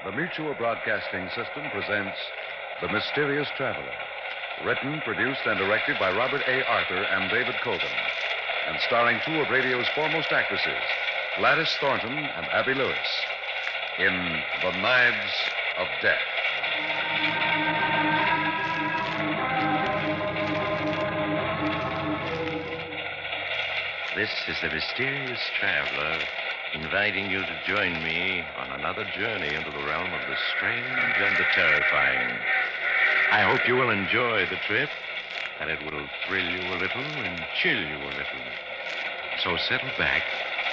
The Mutual Broadcasting System presents The Mysterious Traveler. Written, produced, and directed by Robert A. Arthur and David Cogan. And starring two of radio's foremost actresses, Gladys Thornton and Abby Lewis, in The Knives of Death. This is the Mysterious Traveler, inviting you to join me on another journey into the realm of the strange and the terrifying. I hope you will enjoy the trip, that it will thrill you a little and chill you a little. So settle back,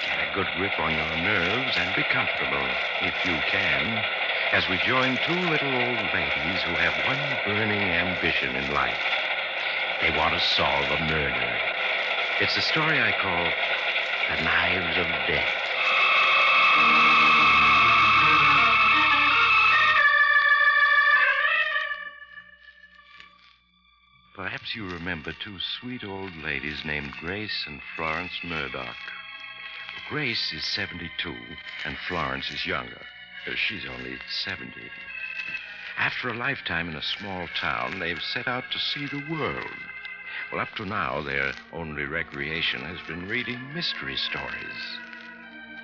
get a good grip on your nerves, and be comfortable, if you can, as we join two little old ladies who have one burning ambition in life. They want to solve a murder. It's a story I call The Knives of Death. Perhaps you remember two sweet old ladies named Grace and Florence Murdoch. Grace is 72, and Florence is younger. She's only 70. After a lifetime in a small town, they've set out to see the world. Well, up to now, their only recreation has been reading mystery stories.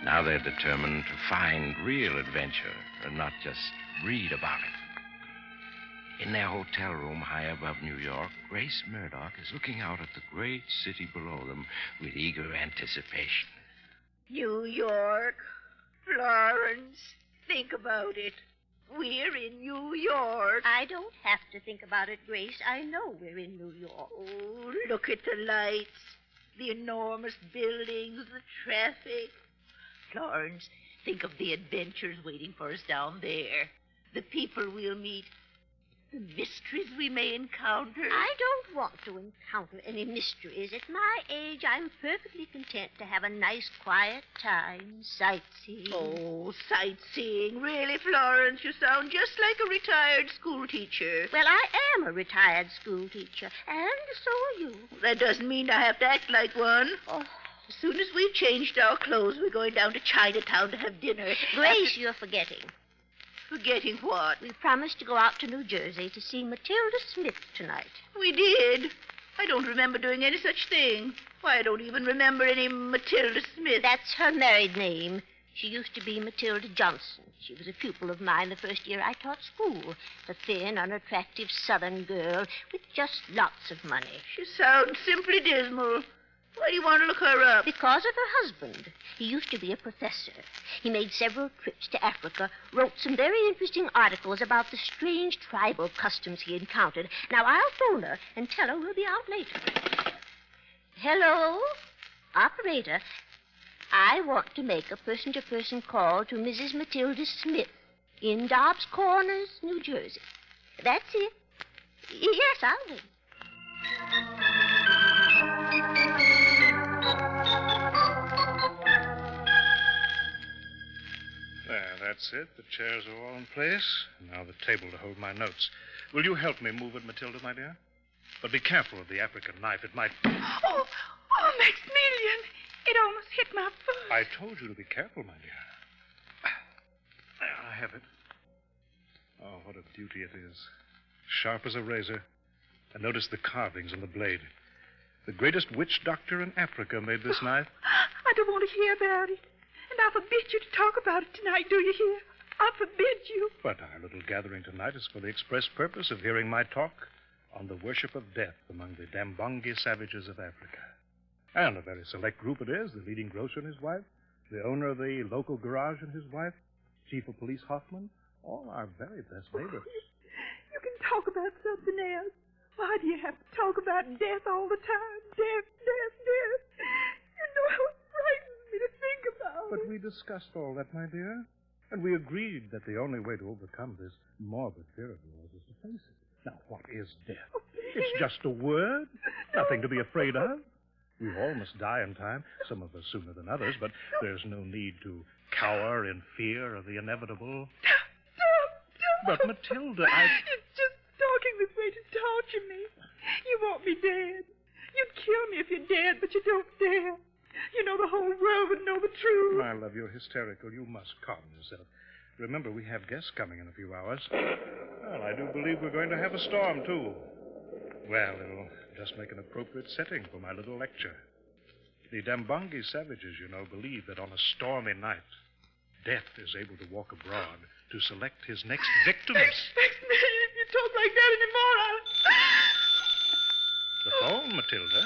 Now they're determined to find real adventure and not just read about it. In their hotel room high above New York, Grace Murdoch is looking out at the great city below them with eager anticipation. New York, Florence, think about it. We're in New York. I don't have to think about it, Grace. I know we're in New York. Oh, look at the lights, the enormous buildings, the traffic. Florence, think of the adventures waiting for us down there. The people we'll meet. The mysteries we may encounter. I don't want to encounter any mysteries. At my age, I'm perfectly content to have a nice, quiet time sightseeing. Oh, sightseeing. Really, Florence, you sound just like a retired school teacher. Well, I am a retired school teacher, and so are you. That doesn't mean I have to act like one. Oh. As soon as we've changed our clothes, we're going down to Chinatown to have dinner. Grace, you're forgetting. Forgetting what? We promised to go out to New Jersey to see Matilda Smith tonight. We did. I don't remember doing any such thing. Why, I don't even remember any Matilda Smith. That's her married name. She used to be Matilda Johnson. She was a pupil of mine the first year I taught school. A thin, unattractive Southern girl with just lots of money. She sounds simply dismal. Why do you want to look her up? Because of her husband. He used to be a professor. He made several trips to Africa, wrote some very interesting articles about the strange tribal customs he encountered. Now, I'll phone her and tell her we'll be out later. Hello? Operator, I want to make a person-to-person call to Mrs. Matilda Smith in Dobbs Corners, New Jersey. That's it. Yes, I'll wait. There, that's it. The chairs are all in place. Now the table to hold my notes. Will you help me move it, Matilda, my dear? But be careful of the African knife. It might... Oh, Maximilian. It almost hit my foot. I told you to be careful, my dear. There, I have it. Oh, what a beauty it is. Sharp as a razor. And notice the carvings on the blade. The greatest witch doctor in Africa made this knife. I don't want to hear about it. And I forbid you to talk about it tonight, do you hear? I forbid you. But our little gathering tonight is for the express purpose of hearing my talk on the worship of death among the Dambongi savages of Africa. And a very select group it is. The leading grocer and his wife, the owner of the local garage and his wife, Chief of Police Hoffman, all our very best neighbors. You can talk about something else. Why do you have to talk about death all the time? Death, death, death. You know how it frightens me to think about it. But we discussed all that, my dear. And we agreed that the only way to overcome this morbid fear of yours is to face it. Now, what is death? It's just a word. Nothing to be afraid of. We all must die in time, some of us sooner than others, but there's no need to cower in fear of the inevitable. Don't. But, Matilda, You're just talking this way to torture me. You want me dead. You'd kill me if you dared, but you don't dare. You know the whole world would know the truth. My love, you're hysterical. You must calm yourself. Remember, we have guests coming in a few hours. Well, I do believe we're going to have a storm, too. Well, it'll just make an appropriate setting for my little lecture. The Dambongi savages, you know, believe that on a stormy night, Death is able to walk abroad to select his next victims. Maximilian, if you talk like that anymore, The phone, Matilda.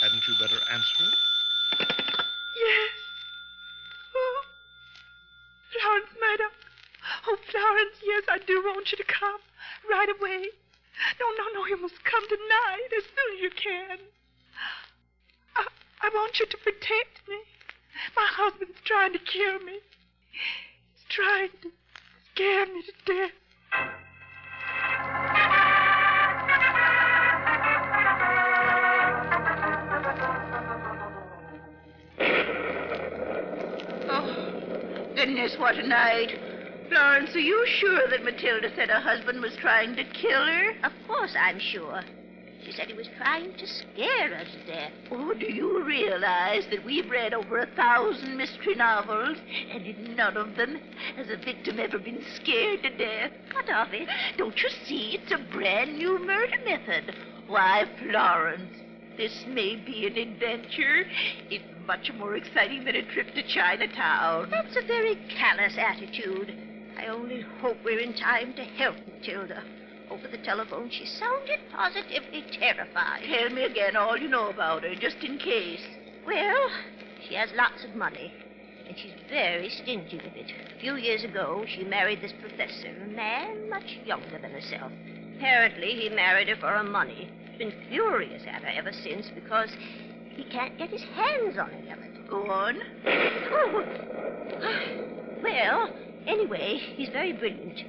Hadn't you better answer it? Yes. Oh, Florence Murdoch. Oh, Florence, yes, I do want you to come right away. No, you must come tonight as soon as you can. I want you to protect me. My husband's trying to kill me. He's trying to scare me to death. Oh, goodness, what a night. Florence, are you sure that Matilda said her husband was trying to kill her? Of course I'm sure. She said he was trying to scare her to death. Oh, do you realize that we've read over 1,000 mystery novels, and in none of them has a victim ever been scared to death? What of it? Don't you see? It's a brand new murder method. Why, Florence, this may be an adventure, if much more exciting than a trip to Chinatown. That's a very callous attitude. I only hope we're in time to help Matilda. Over the telephone, she sounded positively terrified. Tell me again all you know about her, just in case. Well, she has lots of money, and she's very stingy with it. A few years ago, she married this professor, a man much younger than herself. Apparently, he married her for her money. He's been furious at her ever since because he can't get his hands on any of it. Go on. Oh. Well, anyway, he's very brilliant.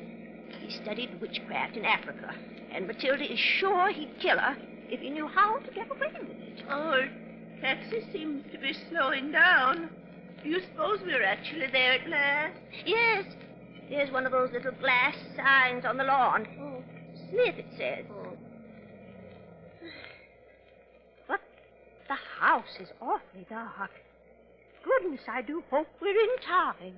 He studied witchcraft in Africa, and Matilda is sure he'd kill her if he knew how to get away with it. Oh, taxi seems to be slowing down. Do you suppose we're actually there at last? Yes, there's one of those little glass signs on the lawn. Oh, Smith, it says. Oh. But the house is awfully dark. Goodness, I do hope we're in time.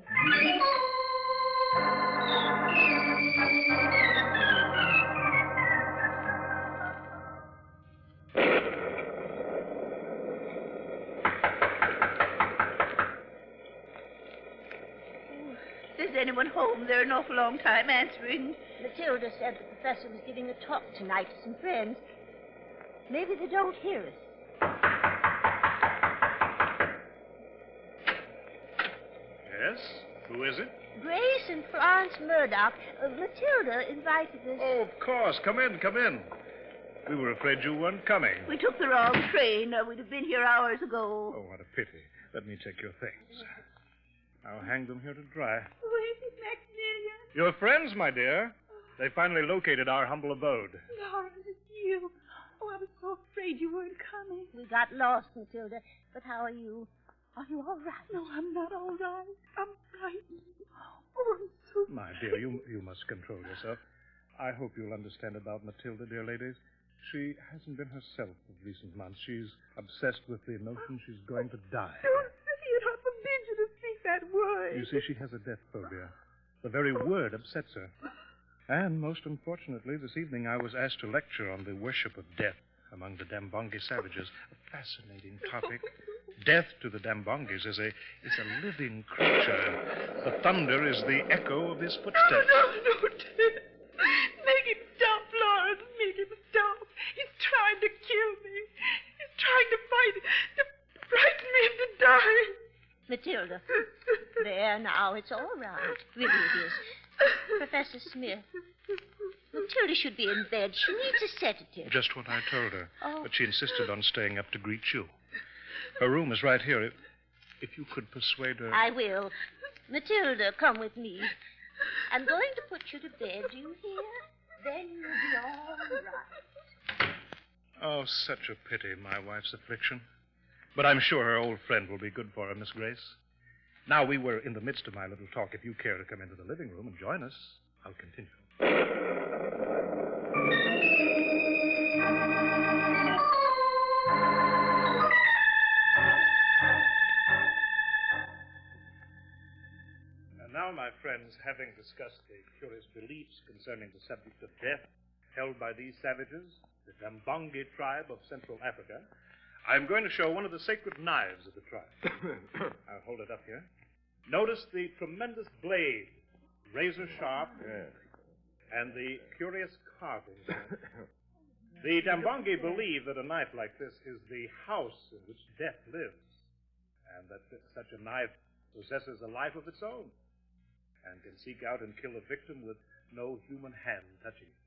Is anyone home? They're an awful long time answering. Matilda said the professor was giving a talk tonight to some friends. Maybe they don't hear us. Yes? Who is it? Grace and Florence Murdoch. Matilda invited us. Oh, of course. Come in, come in. We were afraid you weren't coming. We took the wrong train. We'd have been here hours ago. Oh, what a pity. Let me take your things. I'll hang them here to dry. Where is Maximilian? Your friends, my dear. They finally located our humble abode. Florence, it's you. Oh, I was so afraid you weren't coming. We got lost, Matilda. But how are you? Are you all right? No, I'm not all right. I'm frightened. Oh, I'm so... My dear, you must control yourself. I hope you'll understand about Matilda, dear ladies. She hasn't been herself of recent months. She's obsessed with the notion she's going to die. Don't say it. I forbid you to speak that word. You see, she has a death phobia. The very word upsets her. And most unfortunately, this evening I was asked to lecture on the worship of death among the Dambongi savages. A fascinating topic. Death to the Dambongis is a living creature. The thunder is the echo of his footsteps. No, Ted. Make him stop, Florence. Make him stop. He's trying to kill me. He's trying to frighten me into dying. Matilda. There, now, it's all right. Really it is. Professor Smith. Matilda should be in bed. She needs a sedative. Just what I told her. Oh. But she insisted on staying up to greet you. Her room is right here. If you could persuade her... I will. Matilda, come with me. I'm going to put you to bed, do you hear? Then you'll be all right. Oh, such a pity, my wife's affliction. But I'm sure her old friend will be good for her, Miss Grace. Now, we were in the midst of my little talk. If you care to come into the living room and join us, I'll continue. And now, having discussed the curious beliefs concerning the subject of death held by these savages, the Dambongi tribe of Central Africa, I'm going to show one of the sacred knives of the tribe. I'll hold it up here. Notice the tremendous blade, razor sharp, and the curious carvings on it. The Dambongi believe that a knife like this is the house in which death lives, and that such a knife possesses a life of its own, and can seek out and kill a victim with no human hand touching it.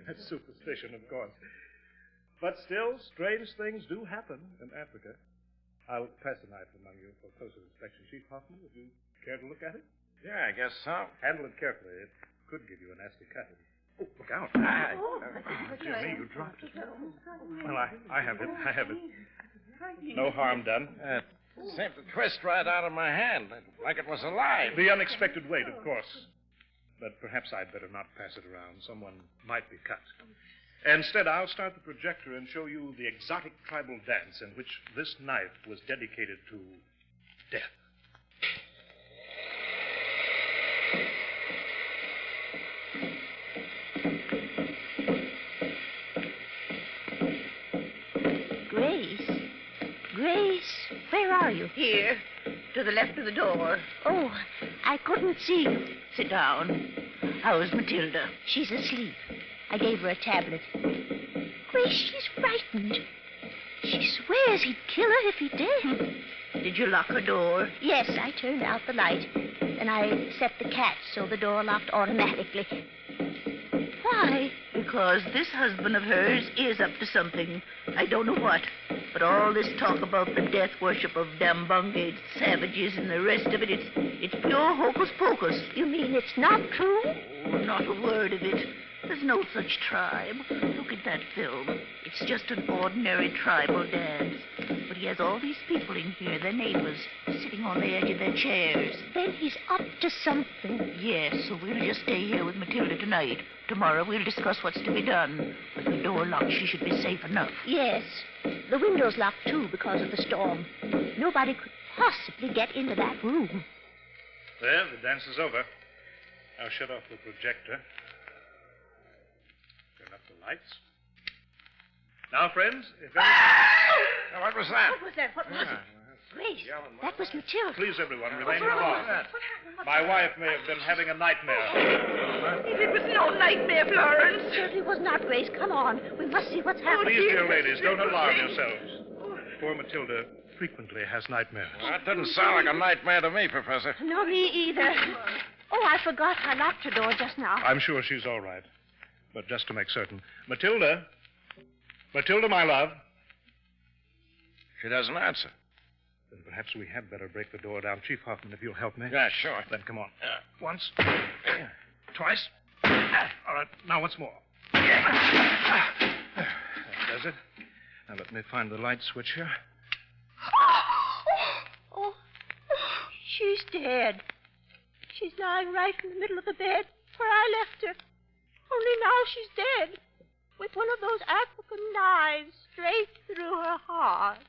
That's superstition, of course. But still, strange things do happen in Africa. I'll pass the knife among you for closer inspection. Chief Hoffman, would you care to look at it? Yeah, I guess so. Handle it carefully. It could give you a nasty cut. Oh, look out. Dear me, you dropped it. Well, I have it. I have it. No harm done. It seemed to twist right out of my hand, like it was alive. The unexpected weight, of course. But perhaps I'd better not pass it around. Someone might be cut. Instead, I'll start the projector and show you the exotic tribal dance in which this knife was dedicated to death. Grace, where are you? Here, to the left of the door. Oh, I couldn't see you. Sit down. How's Matilda? She's asleep. I gave her a tablet. Grace, she's frightened. She swears he'd kill her if he did. Did you lock her door? Yes, I turned out the light. Then I set the catch so the door locked automatically. Why? Because this husband of hers is up to something. I don't know what. But all this talk about the death worship of Dambongi savages and the rest of it, it's pure hocus pocus. You mean it's not true? Oh, not a word of it. There's no such tribe. Look at that film. It's just an ordinary tribal dance. But he has all these people in here, their neighbors, sitting on the edge of their chairs. Then he's up to something. Yes, so we'll just stay here with Matilda tonight. Tomorrow we'll discuss what's to be done. With the door locked, she should be safe enough. Yes. The window's locked, too, because of the storm. Nobody could possibly get into that room. There, the dance is over. I'll shut off the projector. Turn up the lights. Now, friends, if any... Now, what was that? What was that? What was it? Grace, that was Matilda. Please, everyone, remain calm. My wife may have been having a nightmare. It was no nightmare, Florence. It certainly was not, Grace. Come on. We must see what's happening. Please, dear ladies, don't alarm yourselves. Poor Matilda frequently has nightmares. Well, that doesn't sound like a nightmare to me, Professor. No, me either. Oh, I forgot. I locked her door just now. I'm sure she's all right. But just to make certain. Matilda, my love. She doesn't answer. Then perhaps we had better break the door down. Chief Hoffman, if you'll help me. Yeah, sure. Then come on. Once. Twice. All right, now once more. That does it. Now let me find the light switch here. Oh, she's dead. She's lying right in the middle of the bed where I left her. Only now she's dead. With one of those African knives straight through her heart.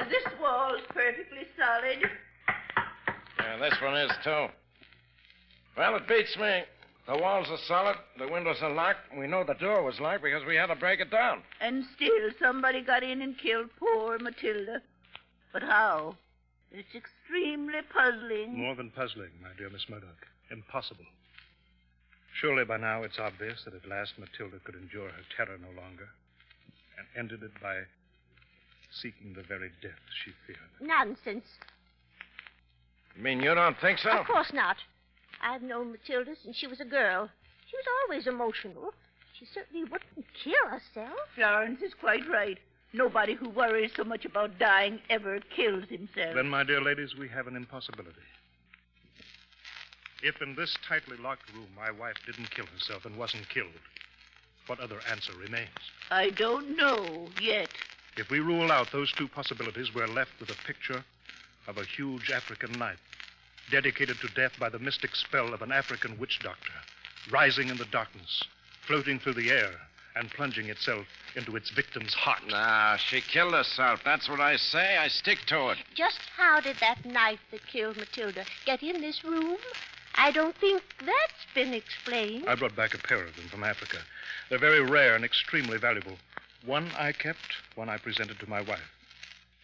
This wall's perfectly solid. Yeah, this one is, too. Well, it beats me. The walls are solid, the windows are locked, and we know the door was locked because we had to break it down. And still somebody got in and killed poor Matilda. But how? It's extremely puzzling. More than puzzling, my dear Miss Murdoch. Impossible. Surely by now it's obvious that at last Matilda could endure her terror no longer and ended it by seeking the very death she feared. Nonsense. You mean you don't think so? Of course not. I've known Matilda since she was a girl. She was always emotional. She certainly wouldn't kill herself. Florence is quite right. Nobody who worries so much about dying ever kills himself. Then, my dear ladies, we have an impossibility. If in this tightly locked room my wife didn't kill herself and wasn't killed, what other answer remains? I don't know yet. If we rule out those two possibilities, we're left with a picture of a huge African knife, dedicated to death by the mystic spell of an African witch doctor rising in the darkness, floating through the air, and plunging itself into its victim's heart. Nah, she killed herself. That's what I say. I stick to it. Just how did that knife that killed Matilda get in this room? I don't think that's been explained. I brought back a pair of them from Africa. They're very rare and extremely valuable. One I kept, one I presented to my wife.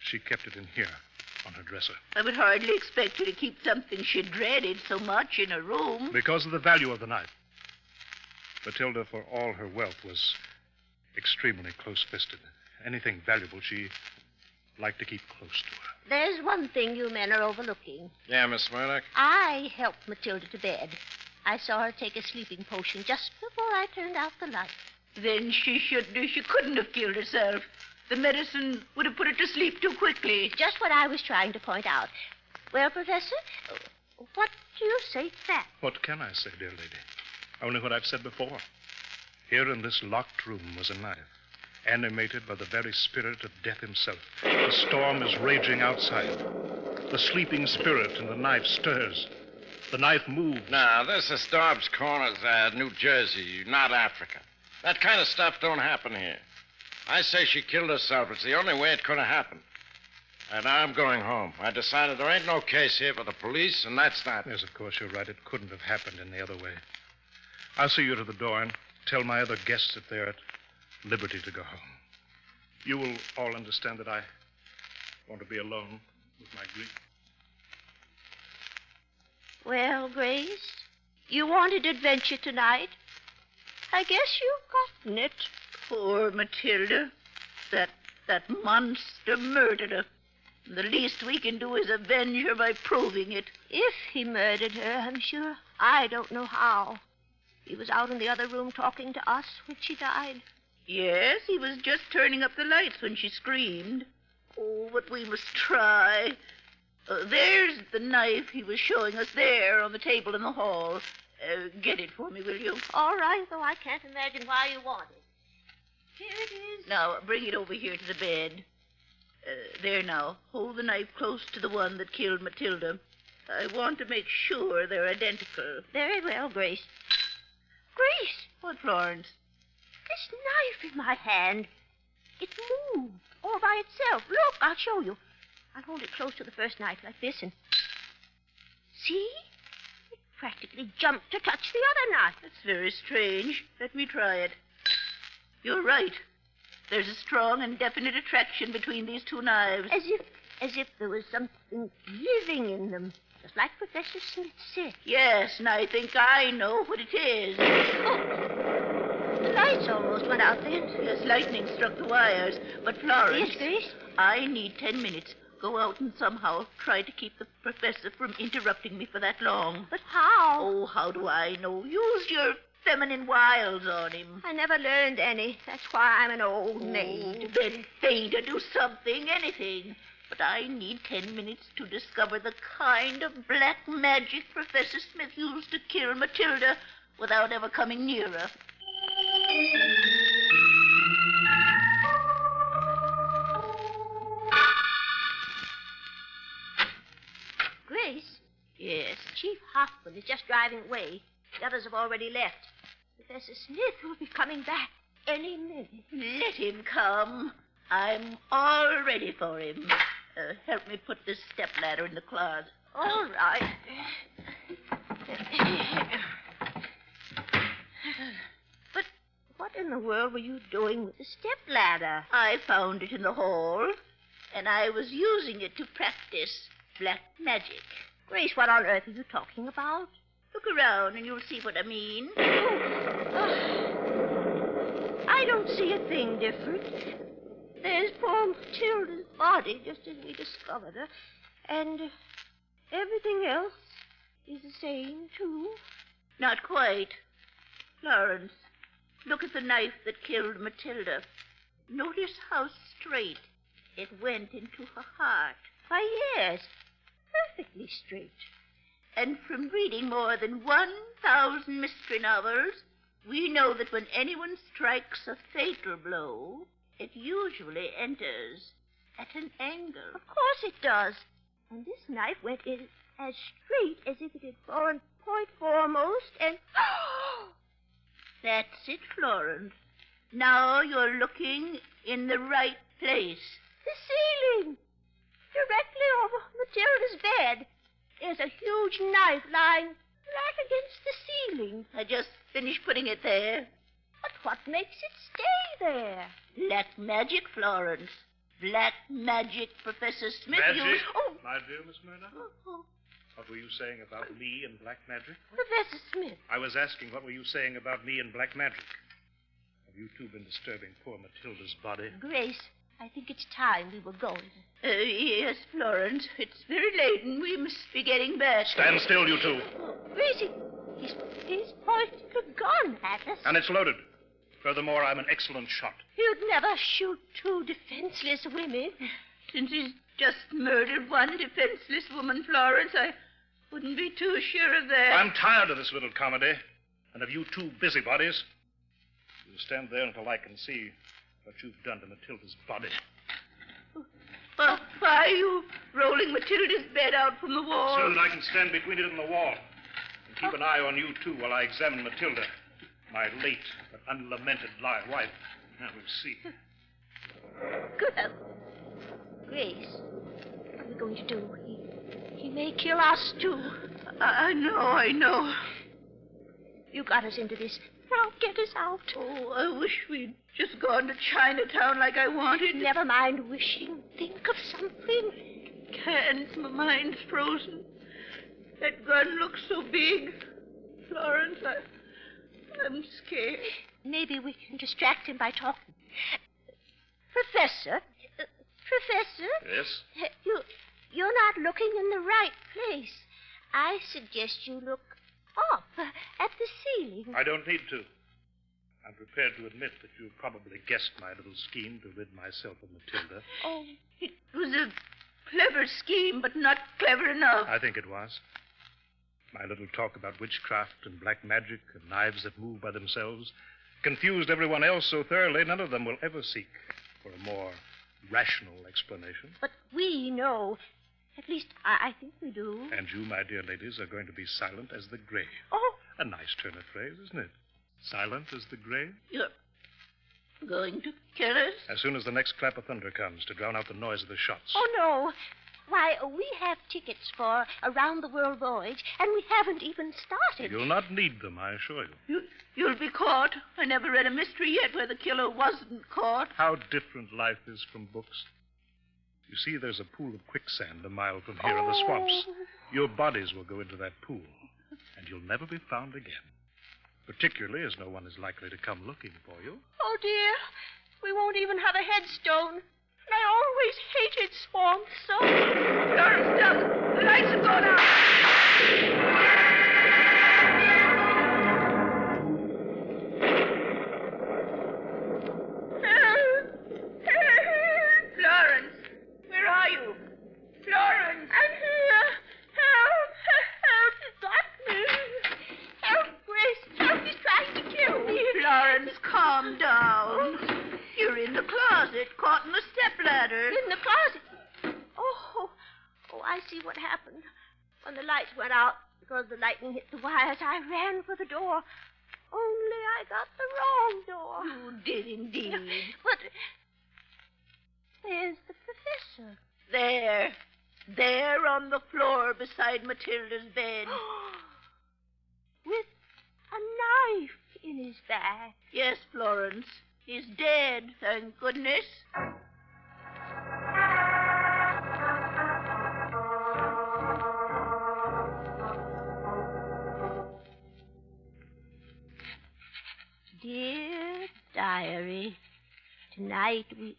She kept it in here, on her dresser. I would hardly expect her to keep something she dreaded so much in her room. Because of the value of the knife. Matilda, for all her wealth, was extremely close-fisted. Anything valuable she liked to keep close to her. There's one thing you men are overlooking. Yeah, Miss Murdoch? I helped Matilda to bed. I saw her take a sleeping potion just before I turned out the light. Then she couldn't have killed herself. The medicine would have put her to sleep too quickly. Just what I was trying to point out. Well, Professor, what do you say to that? What can I say, dear lady? Only what I've said before. Here in this locked room was a knife, animated by the very spirit of death himself. The storm is raging outside. The sleeping spirit in the knife stirs. The knife moves. Now, this is Dobbs Corners, New Jersey, not Africa. That kind of stuff don't happen here. I say she killed herself. It's the only way it could have happened. And I'm going home. I decided there ain't no case here for the police, and that's that. Yes, of course, you're right. It couldn't have happened any other way. I'll see you to the door and tell my other guests that they're at liberty to go home. You will all understand that I want to be alone with my grief. Well, Grace, you wanted adventure tonight. I guess you've gotten it. Poor Matilda. That monster murdered her. The least we can do is avenge her by proving it. If he murdered her, I'm sure I don't know how. He was out in the other room talking to us when she died. Yes, he was just turning up the lights when she screamed. Oh, but we must try. There's the knife he was showing us there on the table in the hall. Get it for me, will you? All right, though I can't imagine why you want it. Here it is. Now, bring it over here to the bed. There now. Hold the knife close to the one that killed Matilda. I want to make sure they're identical. Very well, Grace. Grace! What, Florence? This knife in my hand. It moved all by itself. Look, I'll show you. I'll hold it close to the first knife like this and... See? It practically jumped to touch the other knife. That's very strange. Let me try it. You're right. There's a strong and definite attraction between these two knives. As if there was something living in them, just like Professor Smith said. Yes, and I think I know what it is. Oh, the lights almost went out then. Yes, lightning struck the wires. But, Florence... Yes, Grace? I need 10 minutes. Go out and somehow try to keep the professor from interrupting me for that long. But how? Oh, how do I know? Use your feminine wiles on him. I never learned any. That's why I'm an old maid. Then faint or do something, anything. But I need 10 minutes to discover the kind of black magic Professor Smith used to kill Matilda without ever coming near her. Grace? Yes? Chief Hoffman is just driving away. The others have already left. Professor Smith will be coming back any minute. Let him come. I'm all ready for him. Help me put this stepladder in the closet. All right. But what in the world were you doing with the stepladder? I found it in the hall, and I was using it to practice black magic. Grace, what on earth are you talking about? Look around and you'll see what I mean. I don't see a thing different. There's poor Matilda's body, just as we discovered her. And everything else is the same, too. Not quite. Florence, look at the knife that killed Matilda. Notice how straight it went into her heart. Why, yes, perfectly straight. And from reading more than 1,000 mystery novels, we know that when anyone strikes a fatal blow, it usually enters at an angle. Of course it does. And this knife went in as straight as if it had fallen point foremost, and... That's it, Florence. Now you're looking in the right place. The ceiling! Directly over Matilda's bed. There's a huge knife lying right against the ceiling. I just finished putting it there. But what makes it stay there? Black magic, Florence. Black magic, Professor Smith. Magic? Oh, My dear Miss Murdoch? oh, What were you saying about me and black magic? Professor Smith. I was asking what were you saying about me and black magic? Have you two been disturbing poor Matilda's body? Grace, I think it's time we were going. yes, Florence. It's very late and we must be getting back. Stand still, you two. Gracie, he's pointing a gun at us. And it's loaded. Furthermore, I'm an excellent shot. You'd never shoot two defenseless women. Since he's just murdered one defenseless woman, Florence, I wouldn't be too sure of that. I'm tired of this little comedy. And of you two busybodies. You stand there until I can see what you've done to Matilda's body. Why are you rolling Matilda's bed out from the wall? So that I can stand between it and the wall. And keep an eye on you two while I examine Matilda. My late but unlamented wife. Now we'll see. Good. Grace, what are we going to do? He may kill us, too. I know. You got us into this. Now get us out. Oh, I wish we'd just gone to Chinatown like I wanted. Never mind wishing. Think of something. Can't. My mind's frozen. That gun looks so big. Florence, I'm scared. Maybe we can distract him by talking. Professor? Yes? You're not looking in the right place. I suggest you look up at the ceiling. I don't need to. I'm prepared to admit that you probably guessed my little scheme to rid myself of Matilda. Oh, it was a clever scheme, but not clever enough. I think it was. My little talk about witchcraft and black magic and knives that move by themselves confused everyone else so thoroughly none of them will ever seek for a more rational explanation. But we know. At least, I think we do. And you, my dear ladies, are going to be silent as the grave. Oh. A nice turn of phrase, isn't it? Silent as the grave? You're going to kill us? As soon as the next clap of thunder comes to drown out the noise of the shots. Oh, no. Why, we have tickets for a round-the-world voyage, and we haven't even started. You'll not need them, I assure you. You'll be caught. I never read a mystery yet where the killer wasn't caught. How different life is from books. You see, there's a pool of quicksand a mile from here in the swamps. Your bodies will go into that pool, and you'll never be found again. Particularly as no one is likely to come looking for you. Oh, dear. We won't even have a headstone. And I always hated swamps so. Florence, stop. The lights have gone out. Florence, where are you? Florence. I'm here. Help. Help. He's got me. Help, Grace. Help. He's trying to kill me. Florence, calm down. You're in the closet, caught in the stepladder. In the closet. Oh, I see what happened. When the lights went out, because the lightning hit the wires, I ran for the door. Only I got the wrong door. You did indeed. But where's the professor? There on the floor beside Matilda's bed. With a knife in his back. Yes, Florence. He's dead, thank goodness. Dear diary, tonight we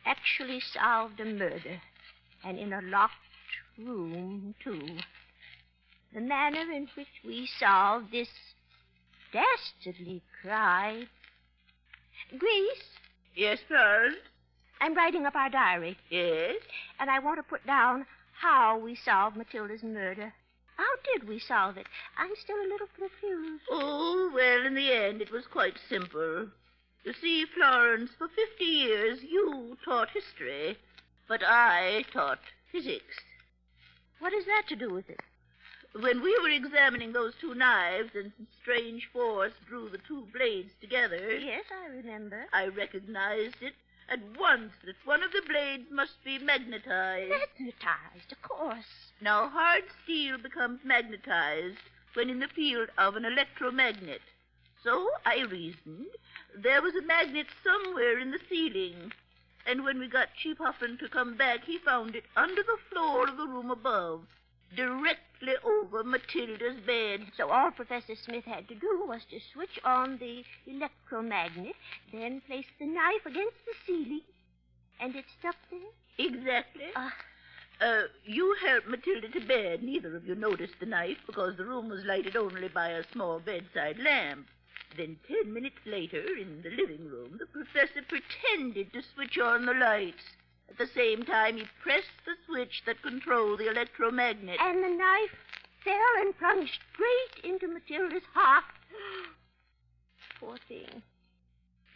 actually solved a murder, and in a locked room, too. The manner in which we solved this dastardly crime. Grace? Yes, Florence? I'm writing up our diary. Yes? And I want to put down how we solved Matilda's murder. How did we solve it? I'm still a little confused. Oh, well, in the end, it was quite simple. You see, Florence, for 50 years you taught history, but I taught physics. What has that to do with it? When we were examining those two knives and some strange force drew the two blades together, Yes, I remember. I recognized it at once that one of the blades must be magnetized. Magnetized, of course. Now, hard steel becomes magnetized when in the field of an electromagnet. So I reasoned there was a magnet somewhere in the ceiling. And when we got Chief Huffman to come back, he found it under the floor of the room above, directly over Matilda's bed. So all Professor Smith had to do was to switch on the electromagnet, then place the knife against the ceiling, and it stuck there? Exactly. You helped Matilda to bed. Neither of you noticed the knife because the room was lighted only by a small bedside lamp. Then 10 minutes later, in the living room, the professor pretended to switch on the lights. At the same time, he pressed the switch that controlled the electromagnet. And the knife fell and plunged straight into Matilda's heart. Poor thing.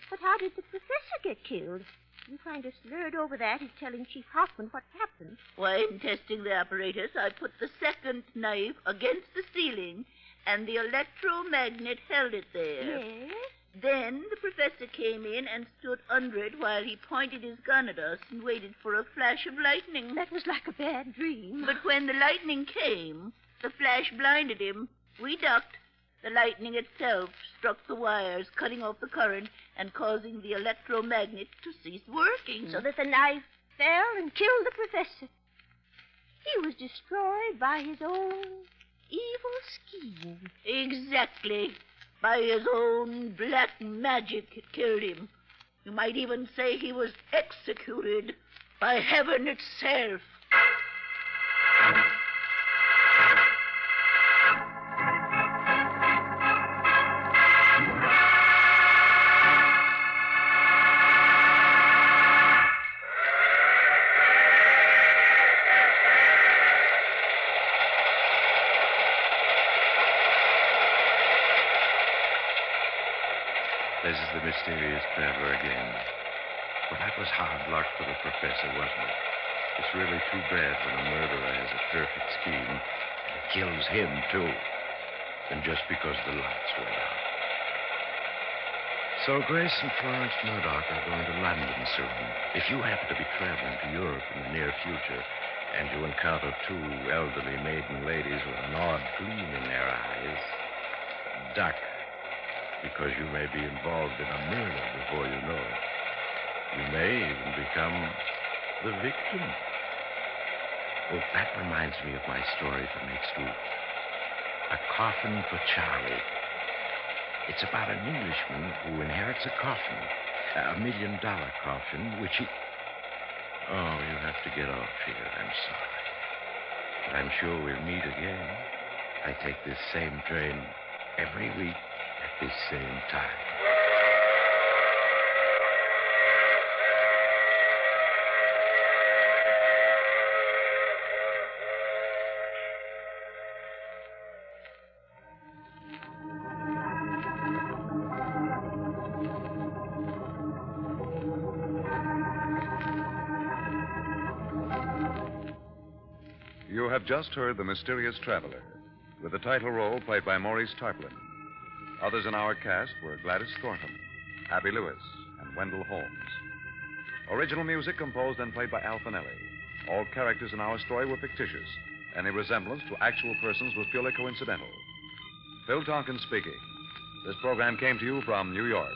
But how did the professor get killed? You kind of slurred over that in telling Chief Hoffman what happened. Why, in testing the apparatus, I put the second knife against the ceiling, and the electromagnet held it there. Yes? Then the professor came in and stood under it while he pointed his gun at us and waited for a flash of lightning. That was like a bad dream. But when the lightning came, the flash blinded him. We ducked. The lightning itself struck the wires, cutting off the current and causing the electromagnet to cease working. So that the knife fell and killed the professor. He was destroyed by his own evil scheme. Exactly. By his own black magic, it killed him. You might even say he was executed by heaven itself. This is the mysterious traveler again. Well, that was hard luck for the professor, wasn't it? It's really too bad when a murderer has a perfect scheme and kills him, too. And just because the lights went out. So Grace and Florence Murdoch are going to London soon. If you happen to be traveling to Europe in the near future and you encounter two elderly maiden ladies with an odd gleam in their eyes, duck. Because you may be involved in a murder before you know it. You may even become the victim. Oh, that reminds me of my story for next week. A Coffin for Charlie. It's about an Englishman who inherits a coffin, $1 million coffin, which he... Oh, you have to get off here. I'm sorry. But I'm sure we'll meet again. I take this same train every week. At this same time. You have just heard The Mysterious Traveler, with the title role played by Maurice Tarplin. Others in our cast were Gladys Thornton, Abby Lewis, and Wendell Holmes. Original music composed and played by Al Finelli. All characters in our story were fictitious. Any resemblance to actual persons was purely coincidental. Phil Tompkins speaking. This program came to you from New York.